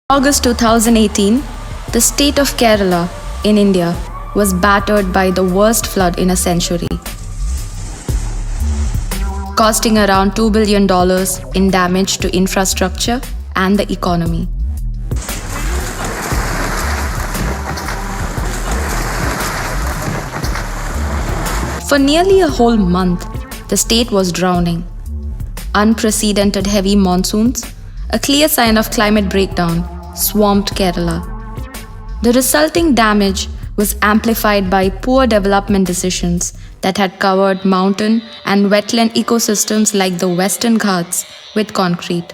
August 2018, the state of Kerala in India was battered by the worst flood in a century, costing around $2 billion in damage to infrastructure and the economy. For nearly a whole month, the state was drowning. Unprecedented heavy monsoons, a clear sign of climate breakdown, swamped Kerala. The resulting damage was amplified by poor development decisions that had covered mountain and wetland ecosystems like the Western Ghats with concrete.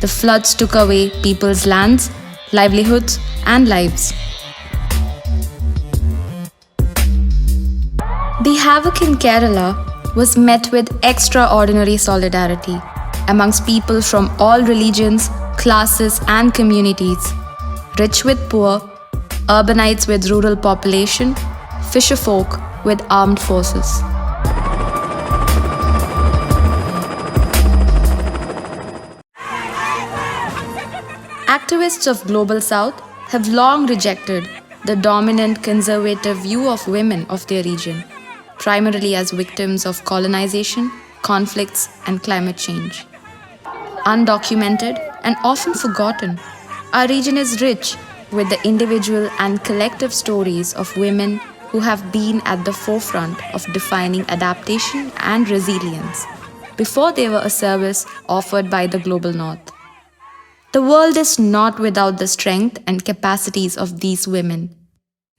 The floods took away people's lands, livelihoods, and lives. The havoc in Kerala was met with extraordinary solidarity amongst people from all religions, classes, and communities, rich with poor, urbanites with rural population, fisherfolk with armed forces. Activists of Global South have long rejected the dominant conservative view of women of their region, primarily as victims of colonization, conflicts, and climate change. Undocumented and often forgotten, our region is rich with the individual and collective stories of women who have been at the forefront of defining adaptation and resilience before they were a service offered by the global north. The world is not without the strength and capacities of these women.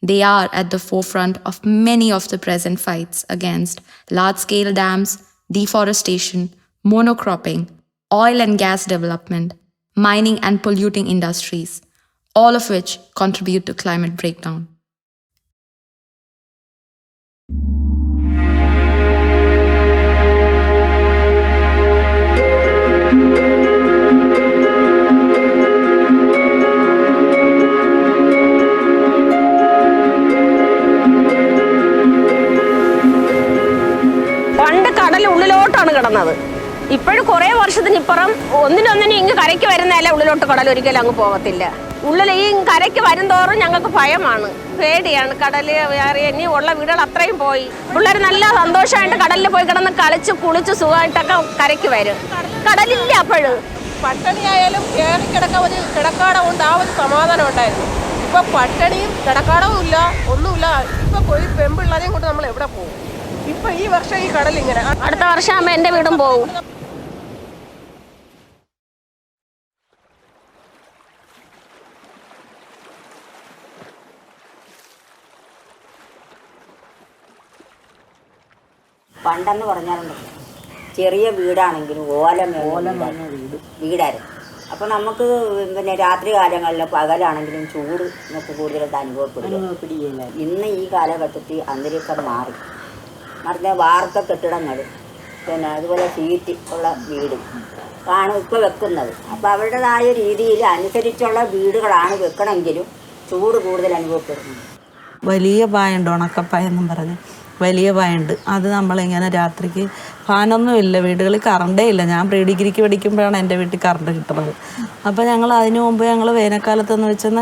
They are at the forefront of many of the present fights against large-scale dams, deforestation, monocropping, oil and gas development, mining and polluting industries, all of which contribute to climate breakdown. പണ്ട് കടൽ ഉള്ളിലോട്ടാണ് കിടന്നത്. ഇപ്പോഴും കുറേ വർഷത്തിനിപ്പുറം ഒന്നിനൊന്നിനും ഇങ്ങ് കരയ്ക്ക് വരുന്നതല്ല, ഉള്ളിലോട്ട് കടൽ ഒരിക്കലും അങ്ങ് പോകത്തില്ല. ഉള്ളിൽ ഈ കരയ്ക്ക് വരുംതോറും ഞങ്ങൾക്ക് ഭയമാണ്, പേടിയാണ്. കടൽ വേറെ ഇനി ഉള്ള വീടുകൾ അത്രയും പോയി. പിള്ളേർ നല്ല സന്തോഷമായിട്ട് കടലിൽ പോയി കിടന്ന് കളിച്ച് കുളിച്ച് സുഖമായിട്ടൊക്കെ കരയ്ക്ക് വരും. കടലില്ല അപ്പോഴും. പട്ടണിയായാലും കയറി കിടക്കാൻ ഒരു കിടക്കാടവും ആ ഒരു സമാധാനം ഉണ്ടായിരുന്നു. ഇപ്പൊ പട്ടണിയും കിടക്കാടവും ഇല്ല, ഒന്നുമില്ല. ഇപ്പൊ പോയി പെമ്പിള്ളേരെയും കൊണ്ട് നമ്മൾ എവിടെ പോകും? ഇപ്പൊ ഈ വർഷം ഈ കടൽ ഇങ്ങനെ, അടുത്ത വർഷം ആകുമ്പോൾ എൻ്റെ വീടും പോകും. പണ്ടെന്ന് പറഞ്ഞാലുണ്ട്, ചെറിയ വീടാണെങ്കിലും വീടായിരുന്നു. അപ്പോൾ നമുക്ക് പിന്നെ രാത്രി കാലങ്ങളിൽ പകലാണെങ്കിലും ചൂട് നമുക്ക് കൂടുതലായിട്ട് അനുഭവപ്പെടുകയില്ല. ഇന്ന് ഈ കാലഘട്ടത്തിൽ അന്തരീക്ഷം മറിഞ്ഞ വാർത്ത കെട്ടിടങ്ങൾ, പിന്നെ അതുപോലെ ഷീറ്റ് ഉള്ള വീട് ആണ് ഇപ്പോൾ വെക്കുന്നത്. അപ്പോൾ അവരുടേതായ രീതിയിൽ അനുസരിച്ചുള്ള വീടുകളാണ് വെക്കണമെങ്കിലും ചൂട് കൂടുതൽ അനുഭവപ്പെടുന്നത്. വലിയ പായുണ്ട്, ഉണക്കപ്പായെന്നും പറഞ്ഞ് വലിയ പായുണ്ട്. അത് നമ്മളിങ്ങനെ രാത്രിക്ക് ഫാനൊന്നുമില്ല, വീടുകളിൽ കറണ്ടേ ഇല്ല. ഞാൻ പ്രീ ഡിഗ്രിക്ക് പഠിക്കുമ്പോഴാണ് എൻ്റെ വീട്ടിൽ കറണ്ട് കിട്ടുന്നത്. അപ്പോൾ ഞങ്ങൾ അതിനു മുമ്പ് ഞങ്ങൾ വേനൽക്കാലത്തെന്ന് വെച്ചാൽ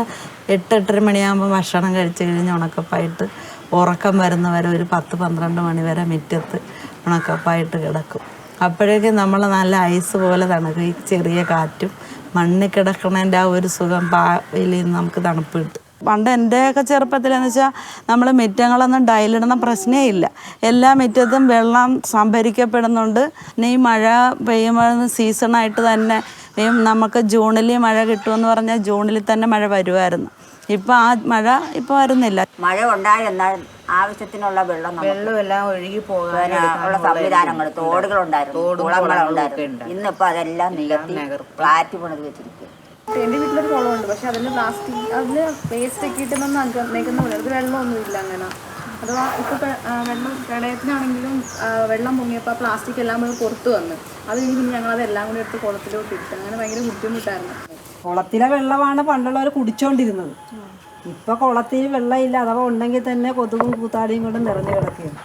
8-8:30 മണിയാകുമ്പോൾ ഭക്ഷണം കഴിച്ച് കഴിഞ്ഞ് ഉണക്കപ്പായിട്ട് ഉറക്കം വരുന്നവരെ ഒരു 10-12 മണി വരെ മുറ്റത്ത് ഉണക്കപ്പായിട്ട് കിടക്കും. അപ്പോഴേക്കും നമ്മൾ നല്ല ഐസ് പോലെ തണുക്കും. ഈ ചെറിയ കാറ്റും മണ്ണിൽ കിടക്കണതിൻ്റെ ആ ഒരു സുഖം പായിൽ നിന്ന് നമുക്ക് തണുപ്പ് കിട്ടും. പണ്ട് എൻ്റെയൊക്കെ ചെറുപ്പത്തിലെന്ന് വെച്ചാൽ നമ്മൾ മുറ്റങ്ങളൊന്നും ടൈലിടുന്ന പ്രശ്നമേ ഇല്ല. എല്ലാ മുറ്റത്തും വെള്ളം സംഭരിക്കപ്പെടുന്നുണ്ട്. പിന്നെ ഈ മഴ പെയ്യുമ്പോൾ സീസണായിട്ട് തന്നെ നമുക്ക് ജൂണിൽ മഴ കിട്ടുമെന്ന് പറഞ്ഞാൽ ജൂണിൽ തന്നെ മഴ വരുമായിരുന്നു. ഇപ്പം ആ മഴ ഇപ്പോൾ വരുന്നില്ല. മഴ ഉണ്ടായെന്നാൽ ആവശ്യത്തിനുള്ള വെള്ളമെല്ലാം ഒഴുകി പോകാനുള്ള സംവിധാനങ്ങൾ, തോടുകളുണ്ടായിരുന്നു, കുളങ്ങളുണ്ടായിരുന്നു. ഇന്നിപ്പോൾ അതെല്ലാം നികത്തി ഫ്ലാറ്റ് പണിത് വെച്ചിരിക്കും. എൻ്റെ വീട്ടിലൊരു കുളമുണ്ട്, പക്ഷെ അതിന് അതിന് വേസ്റ്റ് ഒക്കെ ഇട്ടെന്നൊന്നും നയിക്കുന്ന പോലെ അത് വെള്ളമൊന്നുമില്ല അങ്ങനെ. അഥവാ ഇപ്പോൾ വെള്ളം പ്രളയത്തിനാണെങ്കിലും വെള്ളം പൊങ്ങിയപ്പോൾ പ്ലാസ്റ്റിക് എല്ലാം കൂടി പുറത്ത് വന്ന് അത് കഴിഞ്ഞ് പിന്നെ ഞങ്ങളതെല്ലാം കൂടി എടുത്ത് കുളത്തിലോട്ട് ഇട്ട്. അങ്ങനെ ഭയങ്കര ബുദ്ധിമുട്ടായിരുന്നു. കുളത്തിലെ വെള്ളമാണ് പണ്ടുള്ളവർ കുടിച്ചോണ്ടിരുന്നത്. ഇപ്പോൾ കുളത്തിൽ വെള്ളമില്ല, അഥവാ ഉണ്ടെങ്കിൽ തന്നെ കൊതുകും കൂത്താടിയും കൊണ്ട് നിറഞ്ഞു കിടക്കുകയാണ്.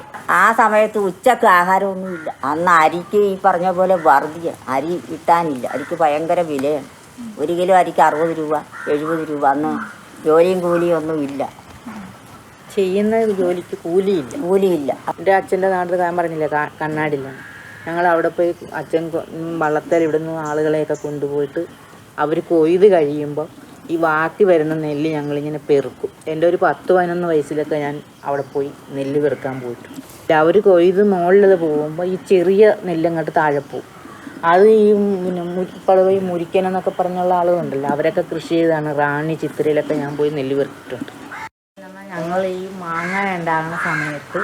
ആ സമയത്ത് ഉച്ചക്ക് ആഹാരമൊന്നുമില്ല. അന്ന് അരിക്ക് ഈ പറഞ്ഞ പോലെ അരി കിട്ടാനില്ല. അരിക്ക് ഭയങ്കര വിലയാണ്. 1 കിലോ അരിക്ക് 60 രൂപ 70 രൂപ. അന്ന് ജോലിയും കൂലിയും ഒന്നും ഇല്ല. ചെയ്യുന്ന ജോലിക്ക് കൂലിയില്ല. എൻ്റെ അച്ഛൻ്റെ നാട്ടിൽ ഞാൻ പറഞ്ഞില്ലേ കണ്ണാടില്ലാണ്. ഞങ്ങൾ അവിടെ പോയി അച്ഛൻ വള്ളത്തേൽ ഇവിടുന്ന് ആളുകളെയൊക്കെ കൊണ്ടുപോയിട്ട് അവർ കൊയ്ത് കഴിയുമ്പോൾ ഈ ബാക്കി വരുന്ന നെല്ല് ഞങ്ങളിങ്ങനെ പെറുക്കും. എൻ്റെ ഒരു 10-11 വയസ്സിലൊക്കെ ഞാൻ അവിടെ പോയി നെല്ല് പെറുക്കാൻ പോയിട്ടുണ്ട്. അവർ കൊയ്ത് മുകളിലത് പോകുമ്പോൾ ഈ ചെറിയ നെല്ലങ്ങോട്ട് താഴെ പോകും. അത് ഈ പിന്നെ പളവ മുരിക്കൻ എന്നൊക്കെ പറഞ്ഞുള്ള ആളുകളുണ്ടല്ലോ, അവരൊക്കെ കൃഷി ചെയ്താണ്. റാണി ചിത്രയിലൊക്കെ ഞാൻ പോയി നെല്ല് പെറുക്കിയിട്ടുണ്ട്. ഞങ്ങൾ ഈ മാങ്ങ ഉണ്ടാകുന്ന സമയത്ത്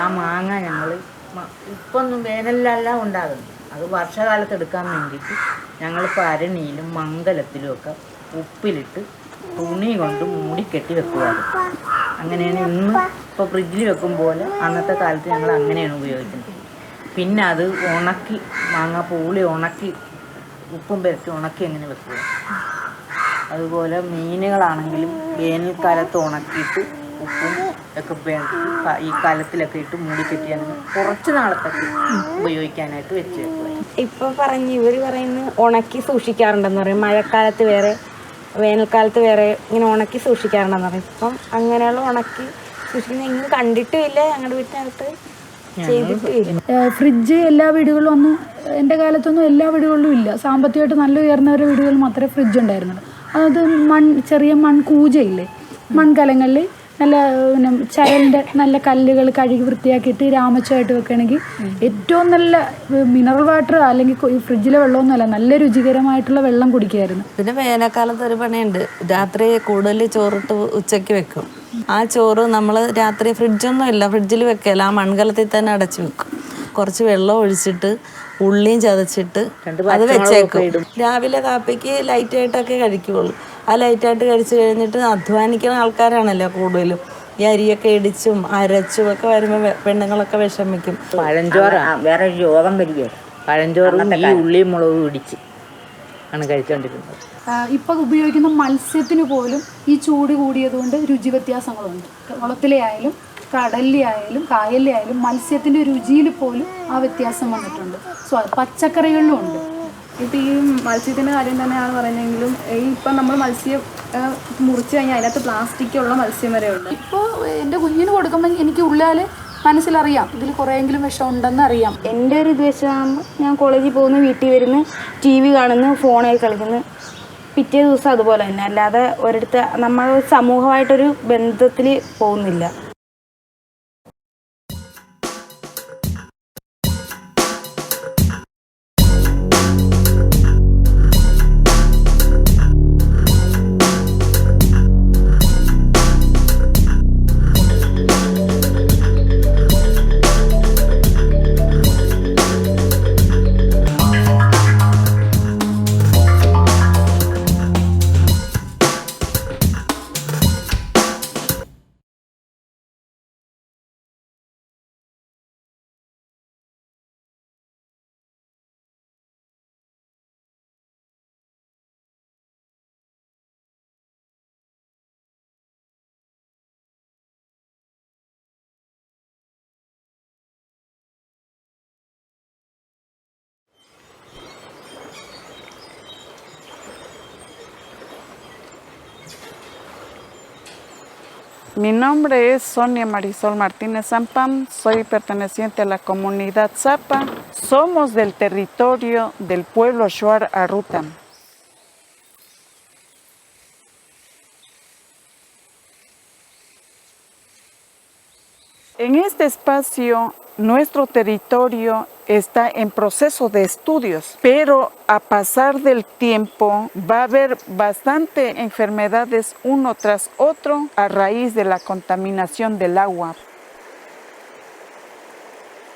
ആ മാങ്ങ ഞങ്ങൾ ഇപ്പം വേനലിലെല്ലാം ഉണ്ടാകുന്നു. അത് വർഷകാലത്ത് എടുക്കാൻ വേണ്ടിയിട്ട് ഞങ്ങൾ പരണിയിലും മംഗലത്തിലും ഒക്കെ ഉപ്പിലിട്ട് തുണി കൊണ്ട് മൂടിക്കെട്ടി വെക്കുമായിരുന്നു. അങ്ങനെയാണ് ഇന്ന് ഇപ്പോൾ ഫ്രിഡ്ജിൽ വെക്കും പോലെ അന്നത്തെ കാലത്ത് ഞങ്ങൾ അങ്ങനെയാണ് ഉപയോഗിക്കുന്നത്. പിന്നെ അത് ഉണക്കി മാങ്ങ പൂളി ഉണക്കി ഉപ്പും പെരട്ടി ഉണക്കി അങ്ങനെ വെക്കുക. അതുപോലെ മീനുകളാണെങ്കിലും വേനൽക്കാലത്ത് ഉണക്കിയിട്ട് ഉപ്പും ഒക്കെ വേണ്ടി ഈ കാലത്തിലൊക്കെ ഇട്ട് മൂടിക്കെട്ടി അങ്ങനെ കുറച്ച് നാളത്തേക്ക് ഉപയോഗിക്കാനായിട്ട് വെച്ച് വെക്കുക. ഇപ്പോൾ ഇവർ പറയുന്നത് ഉണക്കി സൂക്ഷിക്കാറുണ്ടെന്ന് പറയും. മഴക്കാലത്ത് വേറെ വേനൽക്കാലത്ത് വേറെ ഇങ്ങനെ ഉണക്കി സൂക്ഷിക്കാറുണ്ടെന്ന് പറയും. ഇപ്പം അങ്ങനെയുള്ള ഉണക്കി സൂക്ഷിക്കുന്ന എങ്കിലും കണ്ടിട്ടുമില്ല, ഞങ്ങളുടെ വീട്ടിനകത്ത് ചെയ്തിട്ടുമില്ല. ഫ്രിഡ്ജ് എല്ലാ വീടുകളിലും ഒന്നും എൻ്റെ കാലത്തൊന്നും എല്ലാ വീടുകളിലും ഇല്ല. സാമ്പത്തികമായിട്ട് നല്ല ഉയർന്നവരുടെ വീടുകളിൽ മാത്രമേ ഫ്രിഡ്ജ് ഉണ്ടായിരുന്നുള്ളൂ. അത് ചെറിയ മൺകൂജയില്ലേ, മൺകലങ്ങളിൽ നല്ല പിന്നെ ചരലിൻ്റെ നല്ല കല്ലുകൾ കഴുകി വൃത്തിയാക്കിയിട്ട് രാമച്ചമായിട്ട് വെക്കുകയാണെങ്കിൽ ഏറ്റവും നല്ല മിനറൽ വാട്ടർ അല്ലെങ്കിൽ ഫ്രിഡ്ജിലെ വെള്ളമൊന്നുമല്ല, നല്ല രുചികരമായിട്ടുള്ള വെള്ളം കുടിക്കുമായിരുന്നു. പിന്നെ വേനൽക്കാലത്ത് ഒരു പണിയുണ്ട്. രാത്രി കൂടുതൽ ചോറിട്ട് ഉച്ചയ്ക്ക് വെക്കും. ആ ചോറ് നമ്മൾ രാത്രി ഫ്രിഡ്ജൊന്നും ഇല്ല, ഫ്രിഡ്ജിൽ വെക്കല, ആ മൺകലത്തിൽ തന്നെ അടച്ചു വെക്കും. കുറച്ച് വെള്ളം ഒഴിച്ചിട്ട് ഉള്ളിയും ചതച്ചിട്ട് അത് വെച്ചേക്കും. രാവിലെ കാപ്പിക്ക് ലൈറ്റായിട്ടൊക്കെ കഴിക്കുകയുള്ളൂ. ആ ലൈറ്റായിട്ട് കഴിച്ച് കഴിഞ്ഞിട്ട് അധ്വാനിക്കുന്ന ആൾക്കാരാണല്ലോ കൂടുതലും. ഈ അരിയൊക്കെ ഇടിച്ചും അരച്ചും ഒക്കെ വരുമ്പോൾ പെണ്ണുങ്ങളൊക്കെ വിഷമിക്കും. വേറെ ഒരു രോഗം വരികയോ പഴഞ്ചോറും ഈ ഉള്ളിയും മുളകും ഇടിച്ച് ആണ് കഴിച്ചുകൊണ്ടിരുന്നത്. ഇപ്പം ഉപയോഗിക്കുന്ന മത്സ്യത്തിന് പോലും ഈ ചൂട് കൂടിയതുകൊണ്ട് രുചി വ്യത്യാസങ്ങളുണ്ട്. കുളത്തിലെ ആയാലും കടലിലെ ആയാലും കായലിലെ ആയാലും മത്സ്യത്തിൻ്റെ രുചിയിൽ പോലും ആ വ്യത്യാസം വന്നിട്ടുണ്ട്. പച്ചക്കറികളിലും ഉണ്ട്. ഇപ്പം ഈ മത്സ്യത്തിൻ്റെ കാര്യം തന്നെയാണ് പറയുന്നതെങ്കിലും ഇപ്പം നമ്മൾ മത്സ്യം മുറിച്ച് കഴിഞ്ഞാൽ അതിനകത്ത് പ്ലാസ്റ്റിക്കുള്ള മത്സ്യം വരെ ഉണ്ട്. ഇപ്പോൾ എൻ്റെ കുഞ്ഞിന് കൊടുക്കുമ്പോൾ എനിക്ക് ഉള്ളിൽ മനസ്സിലറിയാം ഇതിൽ കുറേയെങ്കിലും വിഷം ഉണ്ടെന്ന് അറിയാം. എൻ്റെ ഒരു ഇത് വെച്ചാകുമ്പോൾ ഞാൻ കോളേജിൽ പോകുന്നു, വീട്ടിൽ വരുന്നു, TV കാണുന്നു, ഫോണിൽ കളിക്കുന്നു, പിറ്റേ ദിവസം അതുപോലെ തന്നെ. അല്ലാതെ ഒരിടത്ത് നമ്മൾ സമൂഹമായിട്ടൊരു ബന്ധത്തിൽ പോകുന്നില്ല. Mi nombre es Sonia Marisol Martínez Zampam, soy perteneciente a la comunidad Zapa. Somos del territorio del pueblo Shuar Arrutam. En este espacio, nuestro territorio está en proceso de estudios, pero a pasar del tiempo va a haber bastante enfermedades uno tras otro a raíz de la contaminación del agua.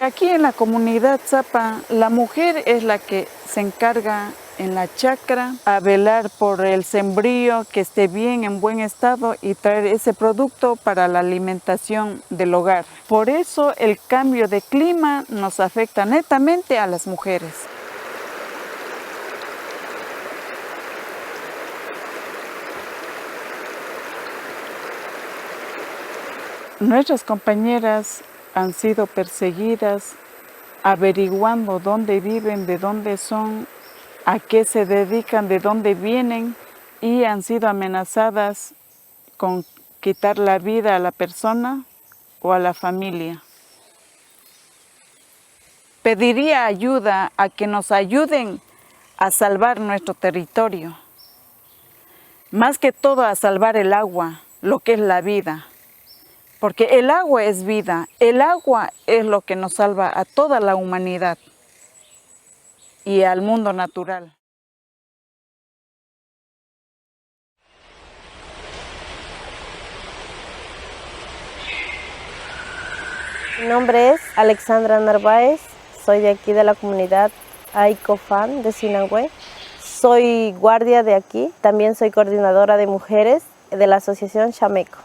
Aquí en la comunidad Zapa, la mujer es la que se encarga en la chacra a velar por el sembrío, que esté bien, en buen estado y traer ese producto para la alimentación del hogar. Por eso el cambio de clima nos afecta netamente a las mujeres. Nuestras compañeras han sido perseguidas, averiguando dónde viven, de dónde son, a qué se dedican, de dónde vienen y han sido amenazadas con quitar la vida a la persona o a la familia. Pediría ayuda a que nos ayuden a salvar nuestro territorio, más que todo a salvar el agua, lo que es la vida, porque el agua es vida, el agua es lo que nos salva a toda la humanidad y al mundo natural. Mi nombre es Alexandra Narváez, soy de aquí de la comunidad Aicofan de Sinagüe. Soy guardia de aquí, también soy coordinadora de mujeres de la asociación Chameco.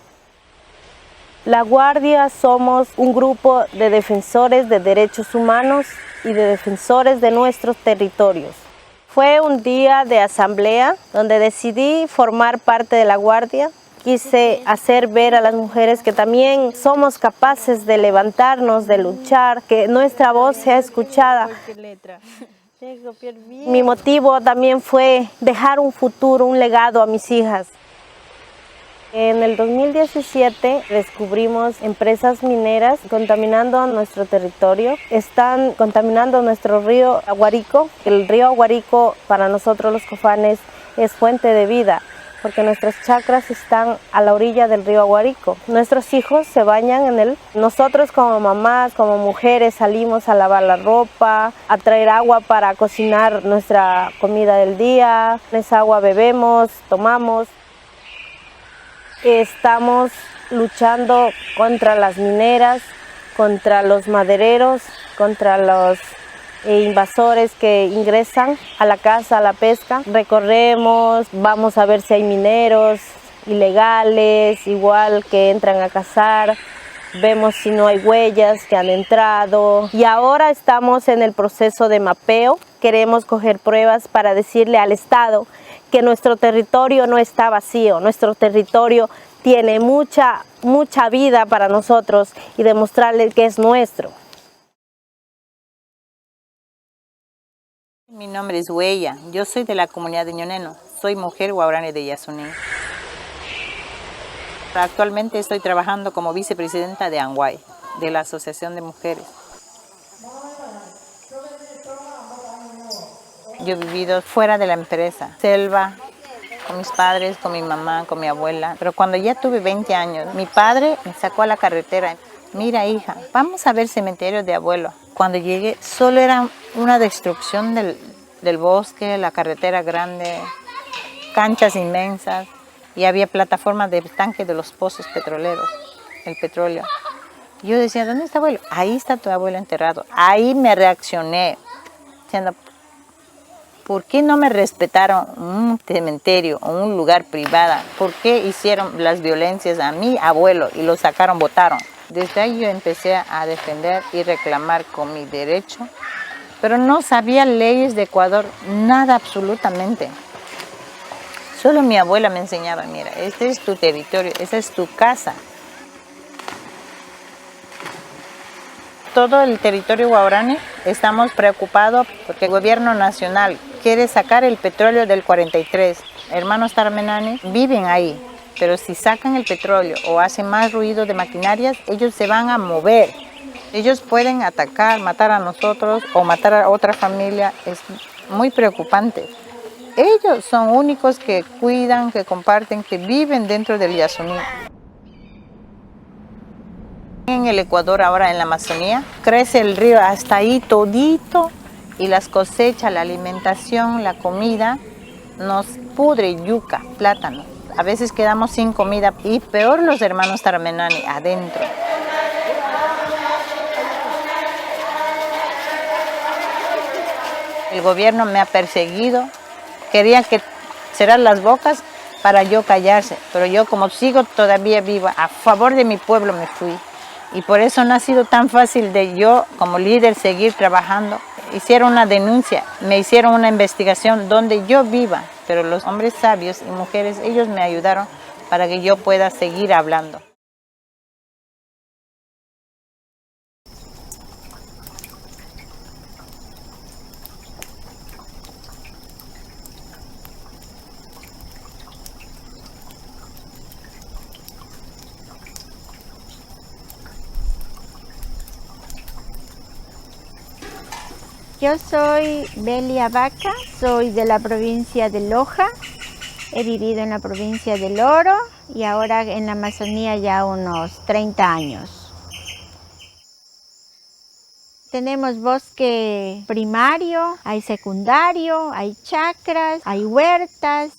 La Guardia somos un grupo de defensores de derechos humanos y de defensores de nuestros territorios. Fue un día de asamblea donde decidí formar parte de la Guardia. Quise hacer ver a las mujeres que también somos capaces de levantarnos, de luchar, que nuestra voz sea escuchada. Mi motivo también fue dejar un futuro, un legado a mis hijas. En el 2017 descubrimos empresas mineras contaminando nuestro territorio. Están contaminando nuestro río Aguarico. El río Aguarico para nosotros los cofanes es fuente de vida, porque nuestras chacras están a la orilla del río Aguarico. Nuestros hijos se bañan en él. Nosotros como mamás, como mujeres, salimos a lavar la ropa, a traer agua para cocinar nuestra comida del día. Esa agua bebemos, tomamos. Estamos luchando contra las mineras, contra los madereros, contra los invasores que ingresan a la caza, a la pesca. Recorremos, vamos a ver si hay mineros ilegales, igual que entran a cazar. Vemos si no hay huellas que han entrado. Y ahora estamos en el proceso de mapeo. Queremos coger pruebas para decirle al Estado que nuestro territorio no está vacío. Nuestro territorio tiene mucha vida para nosotros y demostrarle que es nuestro. Mi nombre es Huella, yo soy de la comunidad de Ñoneno, soy mujer guaraní de Yasuní. Actualmente estoy trabajando como vicepresidenta de ANGUAY, de la Asociación de Mujeres. Yo he vivido fuera de la empresa, selva, con mis padres, con mi mamá, con mi abuela. Pero cuando ya tuve 20 años, mi padre me sacó a la carretera. Mira, hija, vamos a ver cementerio de abuelo. Cuando llegué, solo era una destrucción del bosque, la carretera grande, canchas inmensas y había plataformas de tanque de los pozos petroleros, el petróleo. Yo decía, ¿dónde está abuelo? Ahí está tu abuelo enterrado. Ahí me reaccioné, diciendo, ¿por qué no me respetaron un cementerio o un lugar privado? ¿Por qué hicieron las violencias a mi abuelo y lo sacaron, votaron? Desde ahí yo empecé a defender y reclamar con mi derecho, pero no sabía leyes de Ecuador, nada absolutamente. Solo mi abuela me enseñaba, mira, este es tu territorio, esa es tu casa. Todo el territorio guaraní estamos preocupados porque el gobierno nacional quiere sacar el petróleo del 43. Hermanos tarmenani viven ahí, pero si sacan el petróleo o hacen más ruido de maquinarias, ellos se van a mover. Ellos pueden atacar, matar a nosotros o matar a otra familia. Es muy preocupante. Ellos son únicos que cuidan, que comparten, que viven dentro del Yasuní. En el Ecuador, ahora en la Amazonía, crece el río hasta ahí todito y las cosechas, la alimentación, la comida nos pudre, yuca, plátano. A veces quedamos sin comida y peor los hermanos tarmenani adentro. El gobierno me ha perseguido, quería que cerrar las bocas para yo callarse, pero yo como sigo todavía viva, a favor de mi pueblo me fui. Y por eso no ha sido tan fácil de yo, como líder, seguir trabajando. Hicieron una denuncia, me hicieron una investigación donde yo viva, pero los hombres sabios y mujeres, ellos me ayudaron para que yo pueda seguir hablando. Yo soy Belia Vaca, soy de la provincia de Loja. He vivido en la provincia del Oro y ahora en la Amazonía ya unos 30 años. Tenemos bosque primario, hay secundario, hay chacras, hay huertas.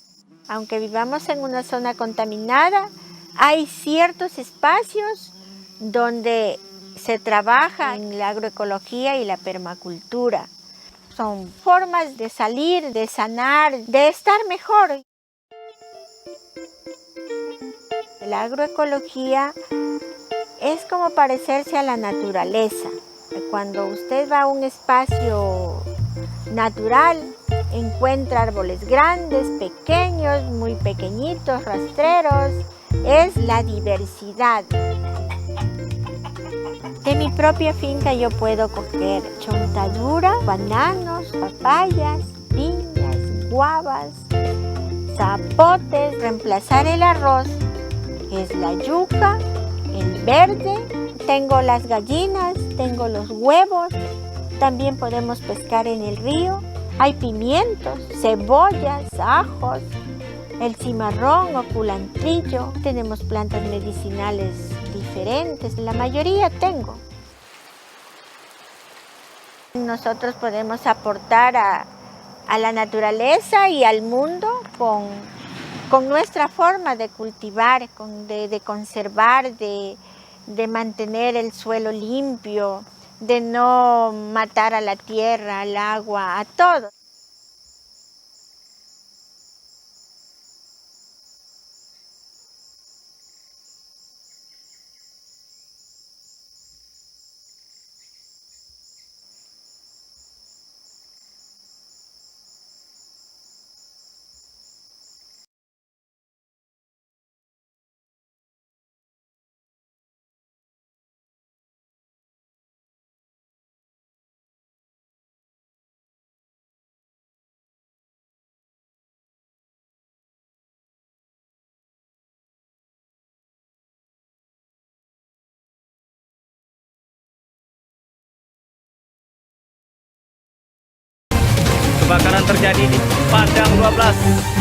Aunque vivamos en una zona contaminada, hay ciertos espacios donde se trabaja en la agroecología y la permacultura. Son formas de salir, de sanar, de estar mejor. La agroecología es como parecerse a la naturaleza. Cuando usted va a un espacio natural, encuentra árboles grandes, pequeños, muy pequeñitos, rastreros. Es la diversidad. De mi propia finca yo puedo coger chontadura, bananos, papayas, piñas, guavas, zapotes, reemplazar el arroz, que es la yuca, el verde. Tengo las gallinas, tengo los huevos, también podemos pescar en el río. Hay pimientos, cebollas, ajos, el cimarrón o culantrillo. Tenemos plantas medicinales diferentes, la mayoría tengo. Nosotros podemos aportar a la naturaleza y al mundo con nuestra forma de cultivar, de conservar, de mantener el suelo limpio, de no matar a la tierra, al agua, a todo. Kebakaran terjadi di Padang 12.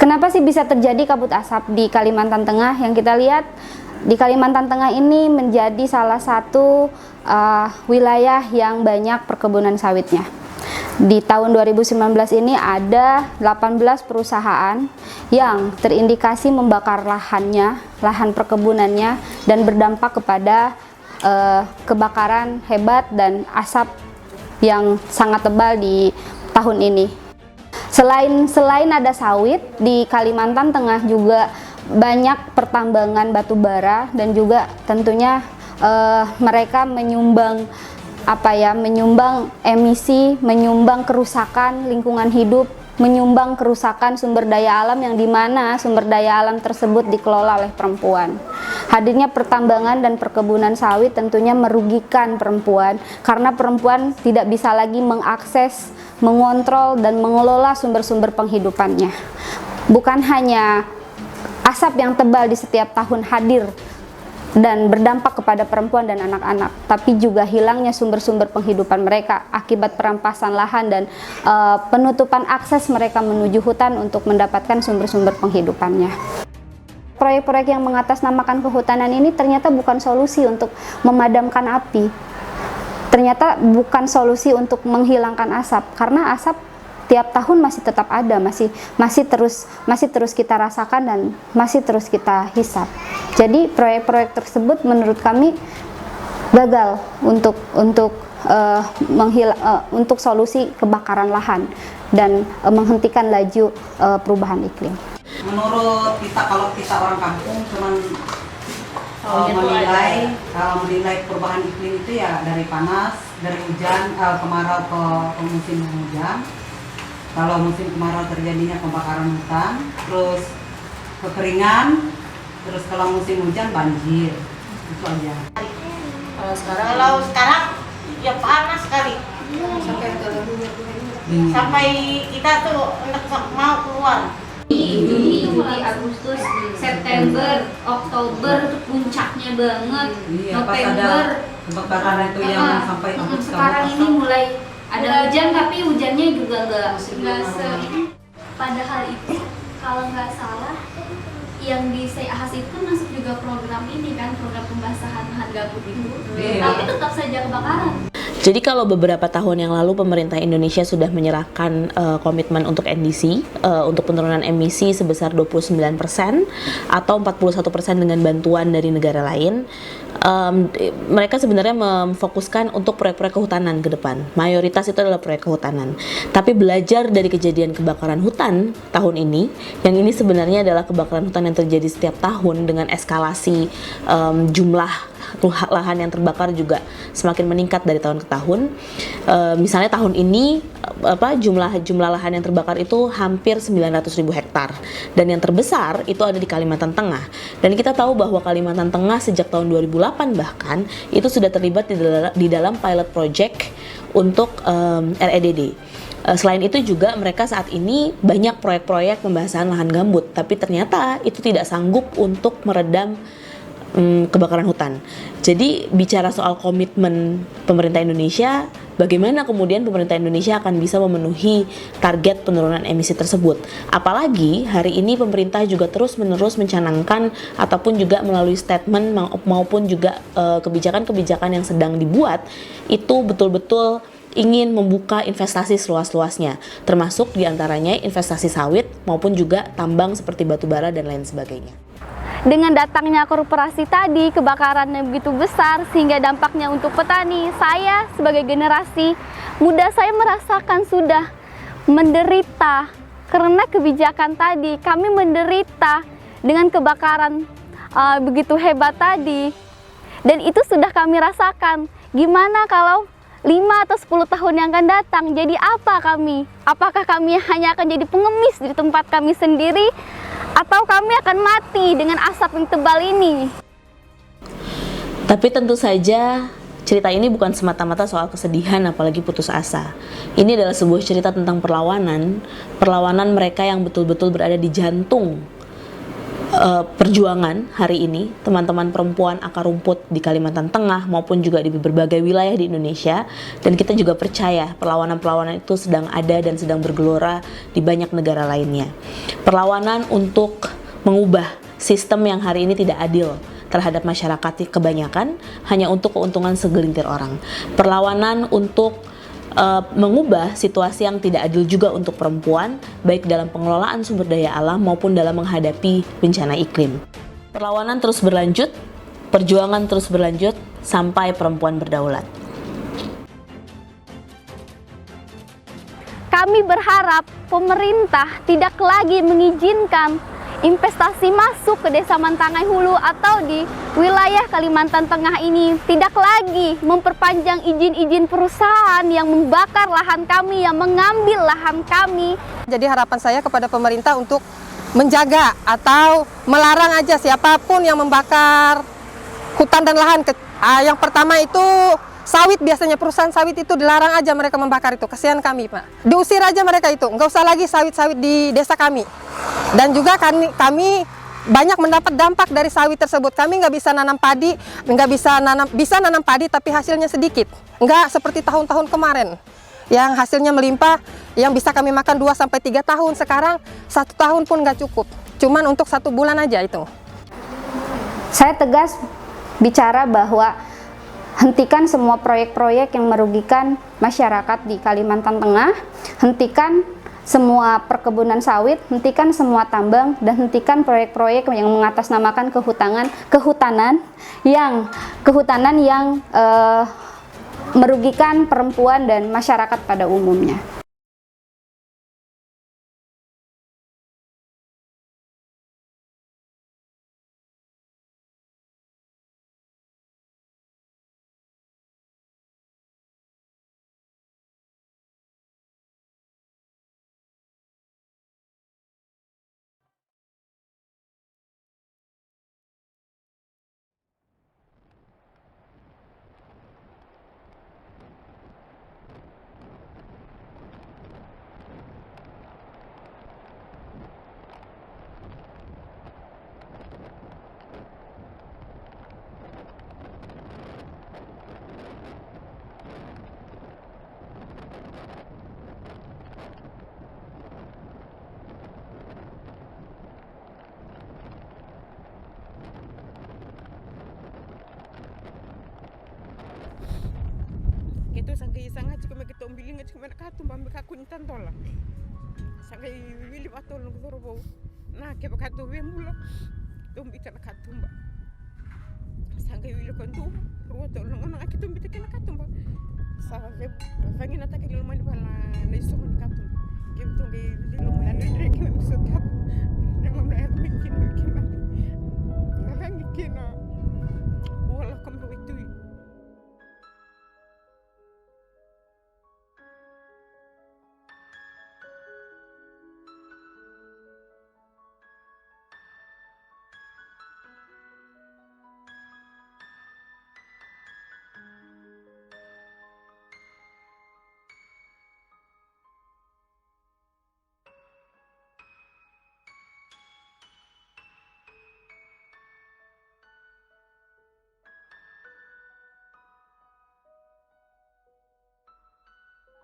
Kenapa sih bisa terjadi kabut asap di Kalimantan Tengah? Yang kita lihat di Kalimantan Tengah ini menjadi salah satu wilayah yang banyak perkebunan sawitnya. Di tahun 2019 ini ada 18 perusahaan yang terindikasi membakar lahannya, lahan perkebunannya, dan berdampak kepada kebakaran hebat dan asap yang sangat tebal di tahun ini. Selain ada sawit, di Kalimantan Tengah juga banyak pertambangan batu bara dan juga tentunya mereka menyumbang emisi, menyumbang kerusakan lingkungan hidup, menyumbang kerusakan sumber daya alam yang dimana sumber daya alam tersebut dikelola oleh perempuan. Hadirnya pertambangan dan perkebunan sawit tentunya merugikan perempuan karena perempuan tidak bisa lagi mengakses, mengontrol dan mengelola sumber-sumber penghidupannya. Bukan hanya asap yang tebal di setiap tahun hadir dan berdampak kepada perempuan dan anak-anak, tapi juga hilangnya sumber-sumber penghidupan mereka akibat perampasan lahan dan penutupan akses mereka menuju hutan untuk mendapatkan sumber-sumber penghidupannya. proyek-proyek yang mengatasnamakan kehutanan ini ternyata bukan solusi untuk memadamkan api. Ternyata bukan solusi untuk menghilangkan asap, karena asap tiap tahun masih tetap ada, masih terus kita rasakan dan masih terus kita hisap. Jadi proyek-proyek tersebut menurut kami gagal untuk solusi kebakaran lahan dan menghentikan laju perubahan iklim. Menurut kita, kalau kita orang kampung cuman menilai perubahan iklim itu ya dari panas, dari hujan, kemarau ke musim hujan. Kalau musim kemarau terjadinya pembakaran hutan, terus kekeringan, terus kalau musim hujan banjir, itu aja. Kalau sekarang ya panas sekali. Sampai kita tuh mau keluar. Juni, Agustus, September, Oktober itu puncaknya banget. Iya, November kebakaran itu yang sampai sekarang ini mulai ada hujan, tapi hujannya juga nggak Padahal itu kalau nggak salah yang di Ahas itu masuk juga program ini kan, program pembasahan lahan gambut itu, tapi tetap saja kebakaran. Jadi kalau beberapa tahun yang lalu pemerintah Indonesia sudah menyerahkan komitmen untuk NDC, untuk penurunan emisi sebesar 29% atau 41% dengan bantuan dari negara lain, mereka sebenarnya memfokuskan untuk proyek-proyek kehutanan ke depan. Mayoritas itu adalah proyek kehutanan. Tapi belajar dari kejadian kebakaran hutan tahun ini, yang ini sebenarnya adalah kebakaran hutan yang terjadi setiap tahun dengan eskalasi jumlah lahan yang terbakar juga semakin meningkat dari tahun ke tahun. Misalnya tahun ini jumlah lahan yang terbakar itu hampir 900.000 hektar, dan yang terbesar itu ada di Kalimantan Tengah. Dan kita tahu bahwa Kalimantan Tengah sejak tahun 2008 bahkan itu sudah terlibat di dalam pilot project untuk REDD. Selain itu juga mereka saat ini banyak proyek-proyek pembahasan lahan gambut, tapi ternyata itu tidak sanggup untuk meredam kebakaran hutan. Jadi bicara soal komitmen pemerintah Indonesia, bagaimana kemudian pemerintah Indonesia akan bisa memenuhi target penurunan emisi tersebut. Apalagi hari ini pemerintah juga terus-menerus mencanangkan ataupun juga melalui statement maupun juga kebijakan-kebijakan yang sedang dibuat itu betul-betul ingin membuka investasi seluas-luasnya, termasuk diantaranya investasi sawit maupun juga tambang seperti batu bara dan lain sebagainya. Dengan datangnya korporasi tadi, kebakarannya begitu besar sehingga dampaknya untuk petani. Saya sebagai generasi muda, saya merasakan sudah menderita karena kebijakan tadi. Kami menderita dengan kebakaran begitu hebat tadi. Dan itu sudah kami rasakan. Gimana kalau 5 atau 10 tahun yang akan datang, jadi apa kami? Apakah kami hanya akan jadi pengemis di tempat kami sendiri? Atau kami akan mati dengan asap yang tebal ini? Tapi tentu saja cerita ini bukan semata-mata soal kesedihan apalagi putus asa. Ini adalah sebuah cerita tentang perlawanan mereka yang betul-betul berada di jantung perjuangan hari ini, teman-teman perempuan akar rumput di Kalimantan Tengah maupun juga di berbagai wilayah di Indonesia. Dan kita juga percaya perlawanan-perlawanan itu sedang ada dan sedang bergelora di banyak negara lainnya. Perlawanan untuk mengubah sistem yang hari ini tidak adil terhadap masyarakat kebanyakan hanya untuk keuntungan segelintir orang. Perlawanan untuk mengubah situasi yang tidak adil juga untuk perempuan, baik dalam pengelolaan sumber daya alam maupun dalam menghadapi bencana iklim. Perlawanan terus berlanjut, perjuangan terus berlanjut sampai perempuan berdaulat. Kami berharap pemerintah tidak lagi mengizinkan investasi masuk ke Desa Mantangai Hulu atau di wilayah Kalimantan Tengah ini, tidak lagi memperpanjang izin-izin perusahaan yang membakar lahan kami, yang mengambil lahan kami. Jadi harapan saya kepada pemerintah untuk menjaga atau melarang aja siapapun yang membakar hutan dan lahan. Yang pertama itu sawit, biasanya perusahaan sawit itu dilarang aja mereka membakar itu. Kasihan kami, Pak. Diusir aja mereka itu, nggak usah lagi sawit-sawit di desa kami. Dan juga kami banyak mendapat dampak dari sawit tersebut. Kami nggak bisa nanam padi, bisa nanam padi tapi hasilnya sedikit. Nggak seperti tahun-tahun kemarin yang hasilnya melimpah, yang bisa kami makan 2-3 tahun. Sekarang 1 tahun pun nggak cukup, cuman untuk 1 bulan aja itu. Saya tegas bicara bahwa hentikan semua proyek-proyek yang merugikan masyarakat di Kalimantan Tengah, hentikan semua perkebunan sawit, hentikan semua tambang, dan hentikan proyek-proyek yang mengatasnamakan kehutanan yang merugikan perempuan dan masyarakat pada umumnya. Kita sangkai sangat cuma kita umbiling cuma katum bambi kakuntan tola. Sangkai wili batol nung torobo. Nah, kita katu wemula. Tumbi kana katumba. Sangkai wili kontu. Ruwa tol nung nang aki tumbi kana katumba. Sa vangina ta kilo mali bala na iso ni katumba. Kim tumbi wili lo mala ndre kim so tap. Nang na mikin mikin. Nang kina. Wala kam do itu.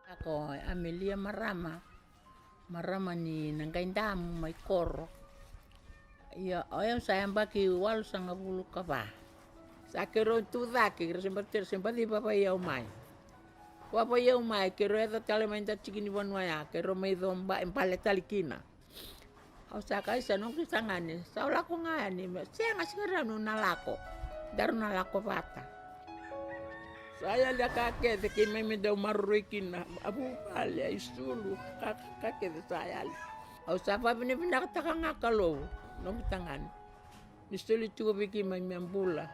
Ako Amelia Marama ni nangkaindamu may koro. Ya, ayaw sayang baki walo sanga bulu ka ba. Sa kero tu daki, sempat di papa yaw mai. Papa yaw mai kero eta talementa chikini wanwaya, kero may domba empale talikina. Au sa kai sa nong sangane, sa wala ko ngani, siya nga sigara no nalako. Daru nalako bata. Saya lihat kakek que me deu marruikina abu pale isulu kakek saya. Au sapa bini pindah takang akalo no tangan. Nistoli tuwa biki mai membula.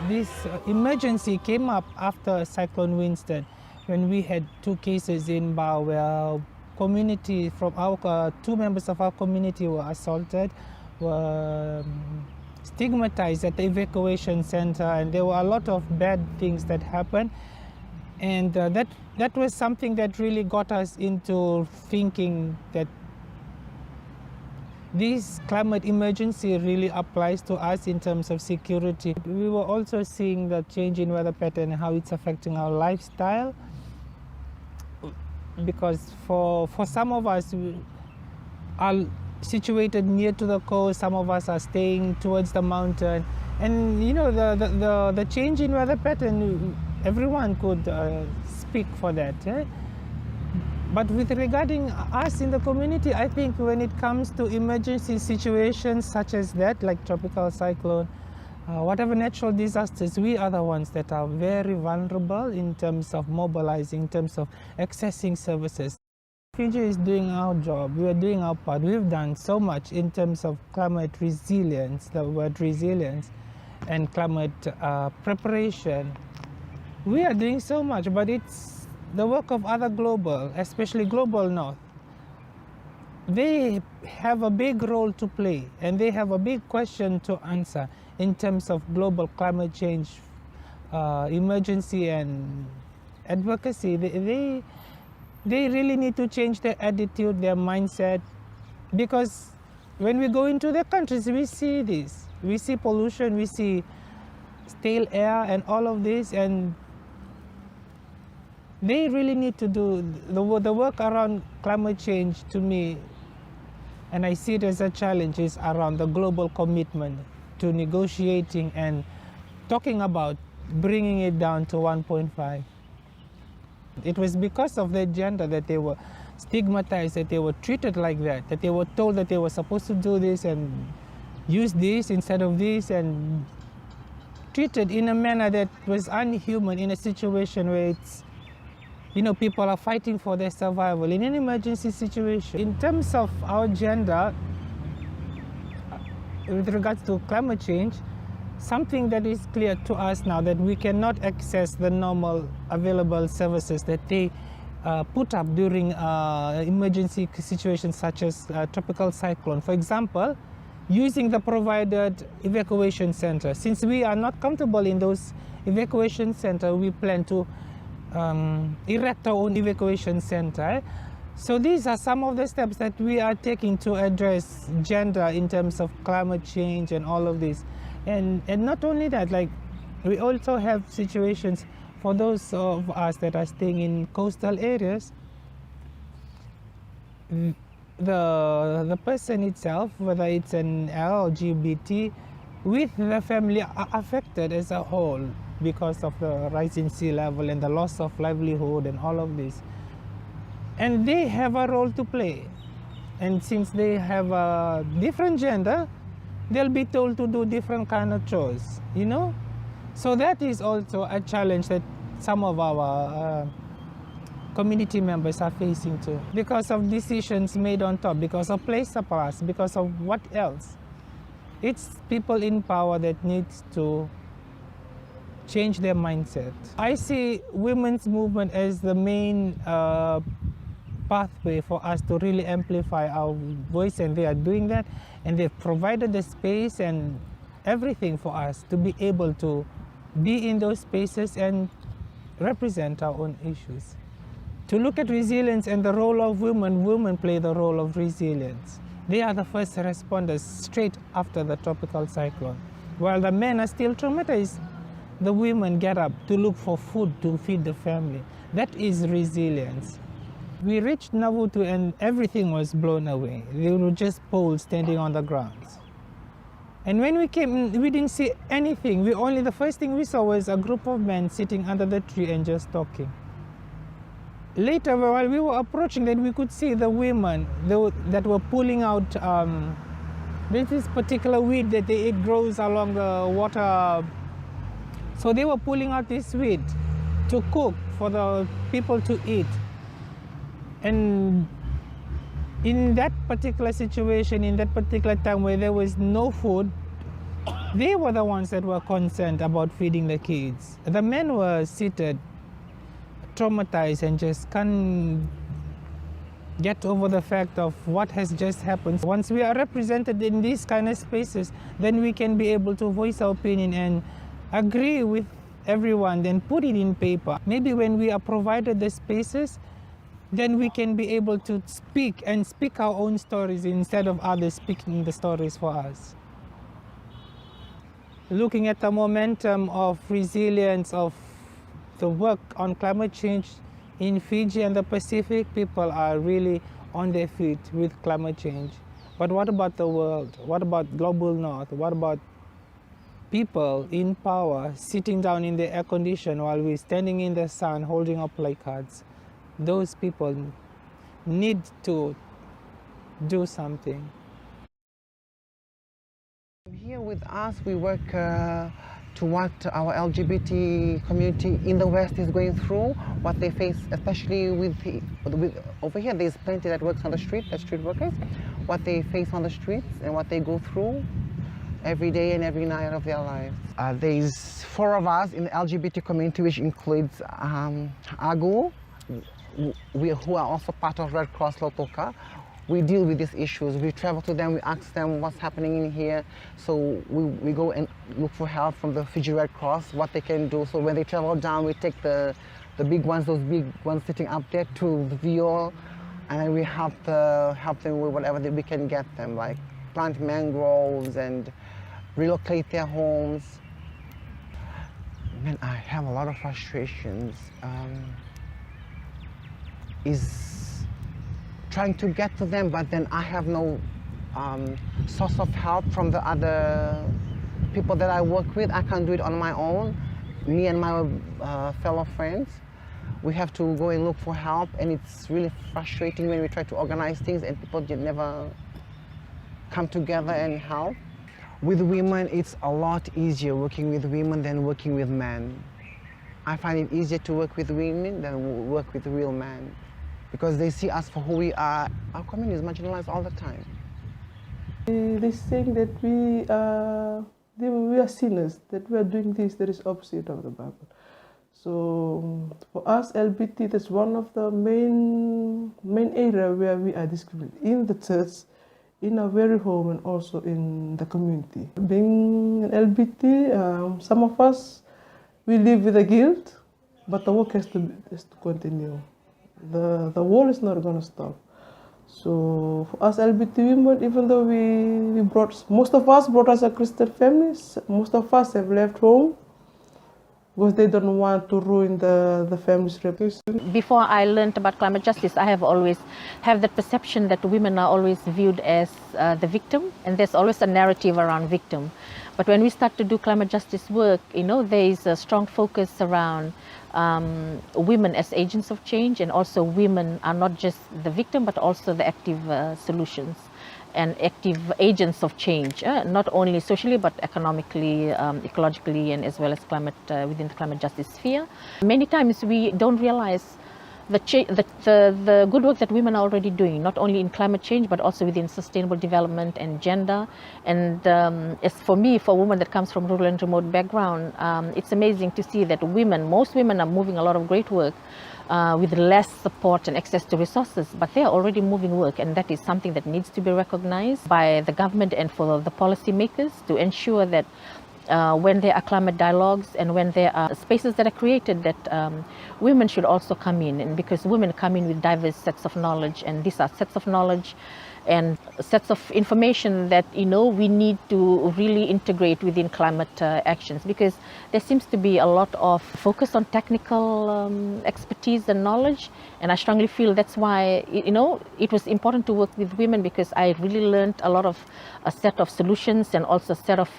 This emergency came up after Cyclone Winston, when we had 2 cases in Bao where community from our 2 members of our community were assaulted, were stigmatized at the evacuation center, and there were a lot of bad things that happened. And that was something that really got us into thinking that this climate emergency really applies to us in terms of security. We were also seeing the change in weather pattern and how it's affecting our lifestyle. Because for some of us, we are situated near to the coast, some of us are staying towards the mountain. And you know, the change in weather pattern, everyone could speak for that. But with regarding us in the community, I think when it comes to emergency situations such as that, like tropical cyclone, whatever natural disasters, we are the ones that are very vulnerable in terms of mobilizing, in terms of accessing services. Fiji is doing our job. We are doing our part. We've done so much in terms of climate resilience, the word resilience, and climate preparation. We are doing so much, but it's the work of other global, especially global north. They have a big role to play, and they have a big question to answer in terms of global climate change emergency and advocacy. They really need to change their attitude, their mindset, because when we go into their countries, we see this. We see pollution, we see stale air and all of this, and they really need to do the work around climate change. To me, and I see it as a challenge, is around the global commitment to negotiating and talking about bringing it down to 1.5. It was because of their gender that they were stigmatized, that they were treated like that they were told that they were supposed to do this and use this instead of this, and treated in a manner that was unhuman in a situation where it's, people are fighting for their survival in an emergency situation. In terms of our gender, with regards to climate change, something that is clear to us now, that we cannot access the normal available services that they put up during emergency situations such as tropical cyclone. For example, using the provided evacuation center. Since we are not comfortable in those evacuation centers, we plan to erect our own evacuation center. So these are some of the steps that we are taking to address gender in terms of climate change and all of this. And not only that, like, we also have situations for those of us that are staying in coastal areas. The person itself, whether it's an LGBT, with the family, are affected as a whole because of the rising sea level and the loss of livelihood and all of this. And they have a role to play. And since they have a different gender, they'll be told to do different kind of chores, So that is also a challenge that some of our community members are facing too, because of decisions made on top, because of place applause, because of what else. It's people in power that needs to change their mindset. I see women's movement as the main pathway for us to really amplify our voice, and they are doing that, and they've provided the space and everything for us to be able to be in those spaces and represent our own issues. To look at resilience and the role of women play the role of resilience. They are the first responders straight after the tropical cyclone. While the men are still traumatized, the women get up to look for food to feed the family. That is resilience. We reached Navutu and everything was blown away. There were just poles standing on the ground. And when we came, we didn't see anything. The first thing we saw was a group of men sitting under the tree and just talking. Later, while we were approaching, then we could see the women that were pulling out. There's this particular weed that it grows along the water. So they were pulling out this weed to cook for the people to eat. And in that particular situation, in that particular time where there was no food, they were the ones that were concerned about feeding the kids. The men were seated, traumatized, and just can't get over the fact of what has just happened. Once we are represented in these kind of spaces, then we can be able to voice our opinion and agree with everyone, then put it in paper. Maybe when we are provided the spaces, then we can be able to speak our own stories instead of others speaking the stories for us. Looking at the momentum of resilience of the work on climate change in Fiji and the Pacific, people are really on their feet with climate change. But what about the world? What about global north? What about people in power sitting down in the air condition while we're standing in the sun holding up placards? Those people need to do something. Here with us, we work to what our LGBT community in the West is going through, what they face, especially with over here. There's plenty that works on the street, as street workers, what they face on the streets and what they go through every day and every night of their lives. There's 4 of us in the LGBT community, which includes Agu, who are also part of Red Cross Lotoka. We deal with these issues. We travel to them, we ask them what's happening in here. So we go and look for help from the Fiji Red Cross, what they can do. So when they travel down, we take the big ones, those big ones sitting up there, to the VO, and we help them with whatever that we can get them, like plant mangroves and relocate their homes. Man, I have a lot of frustrations. Is trying to get to them, but then I have no source of help from the other people that I work with. I can't do it on my own. Me and my fellow friends, we have to go and look for help, and it's really frustrating when we try to organize things and people just never come together and help. With women, it's a lot easier working with women than working with men. I find it easier to work with women than work with real men, because they see us for who we are. Our community is marginalized all the time. They saying that we are sinners, that we are doing this that is opposite of the Bible. So for us, LGBT, that's one of the main area where we are discriminated in the church, in our very home, and also in the community. Being an LGBT, some of us, we live with the guilt, but the work has to continue. The war is not going to stop. So for us LGBT women, even though most of us brought us a Christian families, most of us have left home because they don't want to ruin the family's reputation. Before I learned about climate justice, I have always have that perception that women are always viewed as the victim, and there's always a narrative around victim. But when we start to do climate justice work, there is a strong focus around women as agents of change, and also women are not just the victim but also the active solutions and active agents of change, not only socially but economically, ecologically, and as well as within the climate justice sphere. Many times we don't realize the good work that women are already doing, not only in climate change but also within sustainable development and gender. And as for me, for a woman that comes from rural and remote background, it's amazing to see that most women are moving a lot of great work with less support and access to resources, but they are already moving work, and that is something that needs to be recognized by the government and for the policy makers to ensure that when there are climate dialogues and when there are spaces that are created, that women should also come in, and because women come in with diverse sets of knowledge, and these are sets of knowledge and sets of information that we need to really integrate within climate actions, because there seems to be a lot of focus on technical expertise and knowledge, and I strongly feel that's why it was important to work with women, because I really learned a set of solutions and also a set of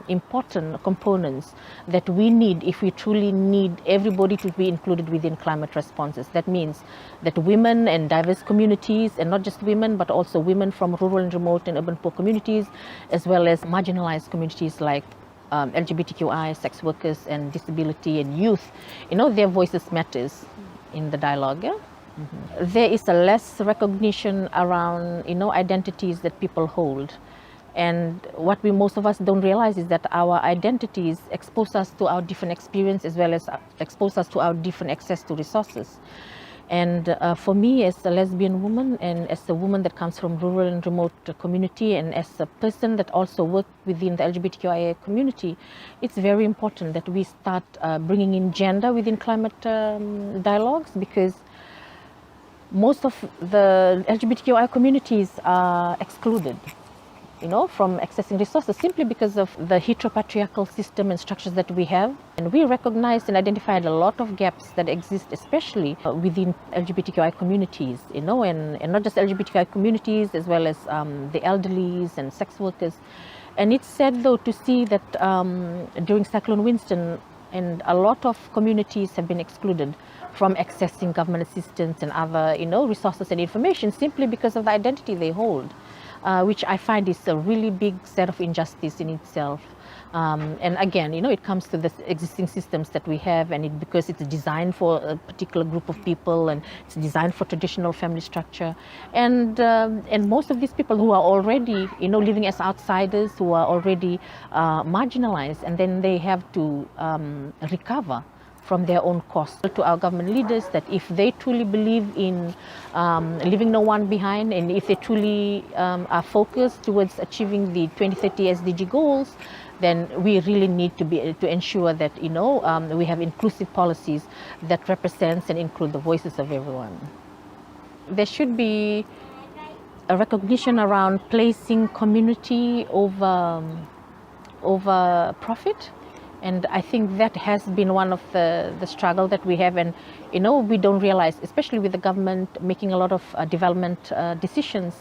important components that we need if we truly need everybody to be included within climate responses. That means that women and diverse communities, and not just women but also women from rural and remote and urban poor communities, as well as marginalized communities like LGBTQI, sex workers and disability and youth, their voices matters in the dialogue. Yeah? Mm-hmm. There is a less recognition around identities that people hold. And what most of us don't realize is that our identities expose us to our different experience, as well as expose us to our different access to resources. And for me, as a lesbian woman and as a woman that comes from rural and remote community, and as a person that also works within the LGBTQIA community, it's very important that we start bringing in gender within climate dialogues, because most of the LGBTQI communities are excluded from accessing resources simply because of the heteropatriarchal system and structures that we have. And we recognized and identified a lot of gaps that exist, especially within LGBTQI communities, and not just LGBTQI communities, as well as the elderly and sex workers. And it's sad, though, to see that during Cyclone Winston, and a lot of communities have been excluded from accessing government assistance and other, resources and information simply because of the identity they hold. which I find is a really big set of injustice in itself. And again, it comes to the existing systems that we have, and because it's designed for a particular group of people, and it's designed for traditional family structure, and most of these people who are already, living as outsiders, who are already marginalized, and then they have to recover from their own cost. To our government leaders, that if they truly believe in leaving no one behind, and if they truly are focused towards achieving the 2030 SDG goals, then we really need to ensure that we have inclusive policies that represents and include the voices of everyone. There should be a recognition around placing community over profit. And I think that has been one of the struggle that we have, and we don't realize, especially with the government making a lot of development decisions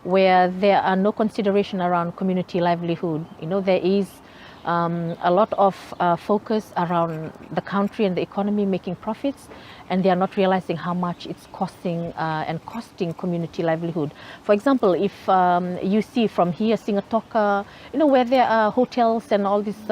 where there are no consideration around community livelihood. There is a lot of focus around the country and the economy making profits, and they are not realizing how much it's costing and costing community livelihood. For example, if you see from here Singatoka, where there are hotels and all these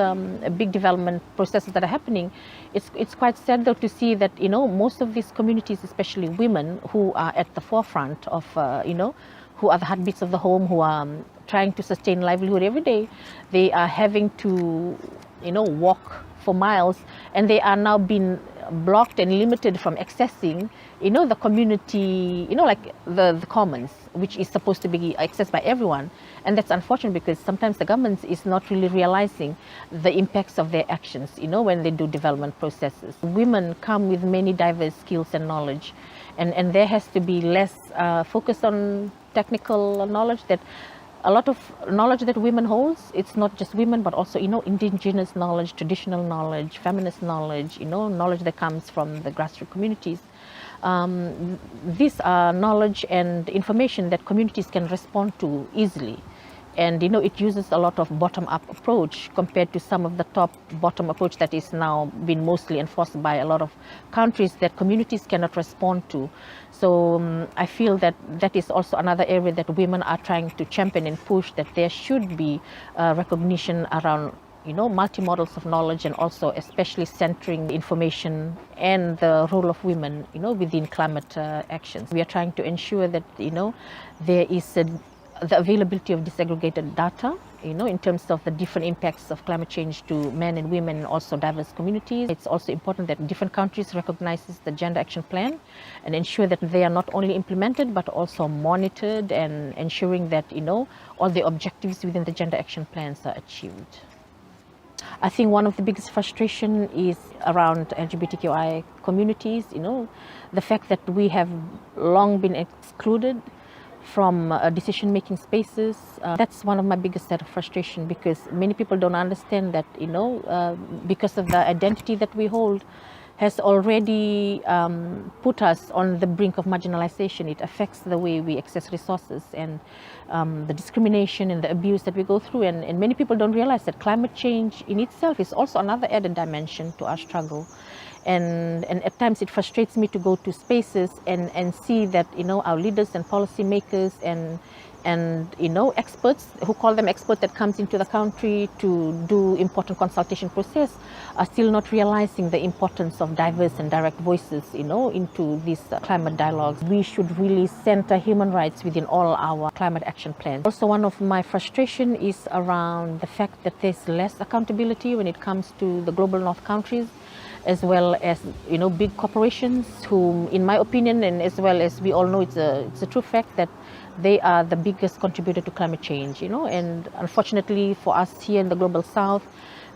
big development processes that are happening, it's quite sad though to see that most of these communities, especially women who are at the forefront of who are the heartbeats of the home, who are trying to sustain livelihood every day, they are having to walk for miles, and they are now being blocked and limited from accessing the community, like the commons, which is supposed to be accessed by everyone. And that's unfortunate, because sometimes the government is not really realizing the impacts of their actions when they do development processes. Women come with many diverse skills and knowledge, and there has to be less focus on technical knowledge. That a lot of knowledge that women holds, it's not just women, but also indigenous knowledge, traditional knowledge, feminist knowledge, knowledge that comes from the grassroots communities. These are knowledge and information that communities can respond to easily. And it uses a lot of bottom-up approach compared to some of the top-bottom approach that is now being mostly enforced by a lot of countries that communities cannot respond to. So I feel that that is also another area that women are trying to champion and push, that there should be recognition around multi-models of knowledge, and also especially centering information and the role of women within climate actions. We are trying to ensure that there is the availability of disaggregated data, in terms of the different impacts of climate change to men and women, and also diverse communities. It's also important that different countries recognizes the Gender Action Plan and ensure that they are not only implemented but also monitored, and ensuring that all the objectives within the Gender Action Plans are achieved. I think one of the biggest frustration is around LGBTQI communities. The fact that we have long been excluded from decision-making spaces. That's one of my biggest set of frustration, because many people don't understand that, because of the identity that we hold, has already put us on the brink of marginalization. It affects the way we access resources, and the discrimination and the abuse that we go through. And many people don't realize that climate change in itself is also another added dimension to our struggle. And at times it frustrates me to go to spaces and see that our leaders and policymakers and experts, who call them experts, that comes into the country to do important consultation process, are still not realizing the importance of diverse and direct voices into these climate dialogues. We should really center human rights within all our climate action plans. Also, one of my frustration is around the fact that there's less accountability when it comes to the global north countries, as well as big corporations, whom, in my opinion, and as well as we all know, it's a true fact that they are the biggest contributor to climate change. And unfortunately for us here in the global south,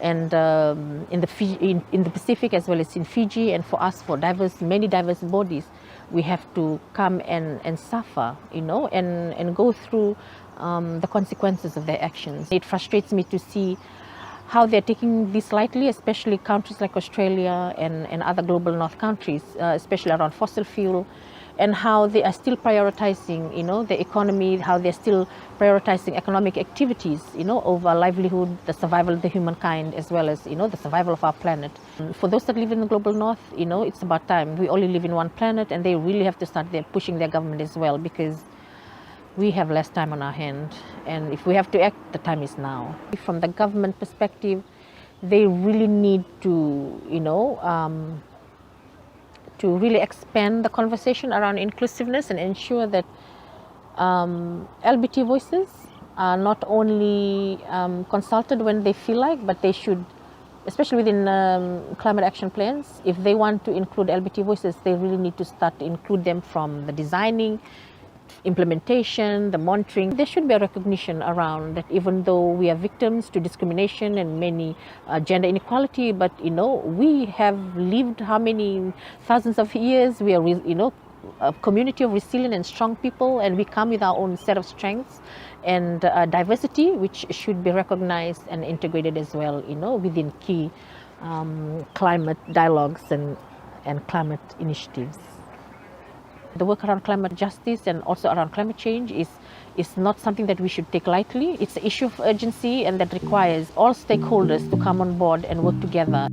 and in the Pacific, as well as in Fiji, and for us, for many diverse bodies, we have to come and suffer, and go through the consequences of their actions. It frustrates me to see how they're taking this lightly, especially countries like Australia and other global north countries, especially around fossil fuel, and how they are still prioritizing, the economy, how they're still prioritizing economic activities, over livelihood, the survival of the humankind, as well as, the survival of our planet. For those that live in the global north, it's about time. We only live in one planet, and they really have to start pushing their government as well, because we have less time on our hand, and if we have to act, the time is now. From the government perspective, they really need to, to really expand the conversation around inclusiveness and ensure that LBT voices are not only consulted when they feel like, but they should, especially within climate action plans, if they want to include LBT voices, they really need to start to include them from the designing, implementation, the monitoring. There should be a recognition around that even though we are victims to discrimination and many gender inequality, but we have lived how many thousands of years. We are, a community of resilient and strong people, and we come with our own set of strengths and diversity, which should be recognized and integrated as well, within key climate dialogues and climate initiatives. The work around climate justice and also around climate change is not something that we should take lightly. It's an issue of urgency and that requires all stakeholders to come on board and work together.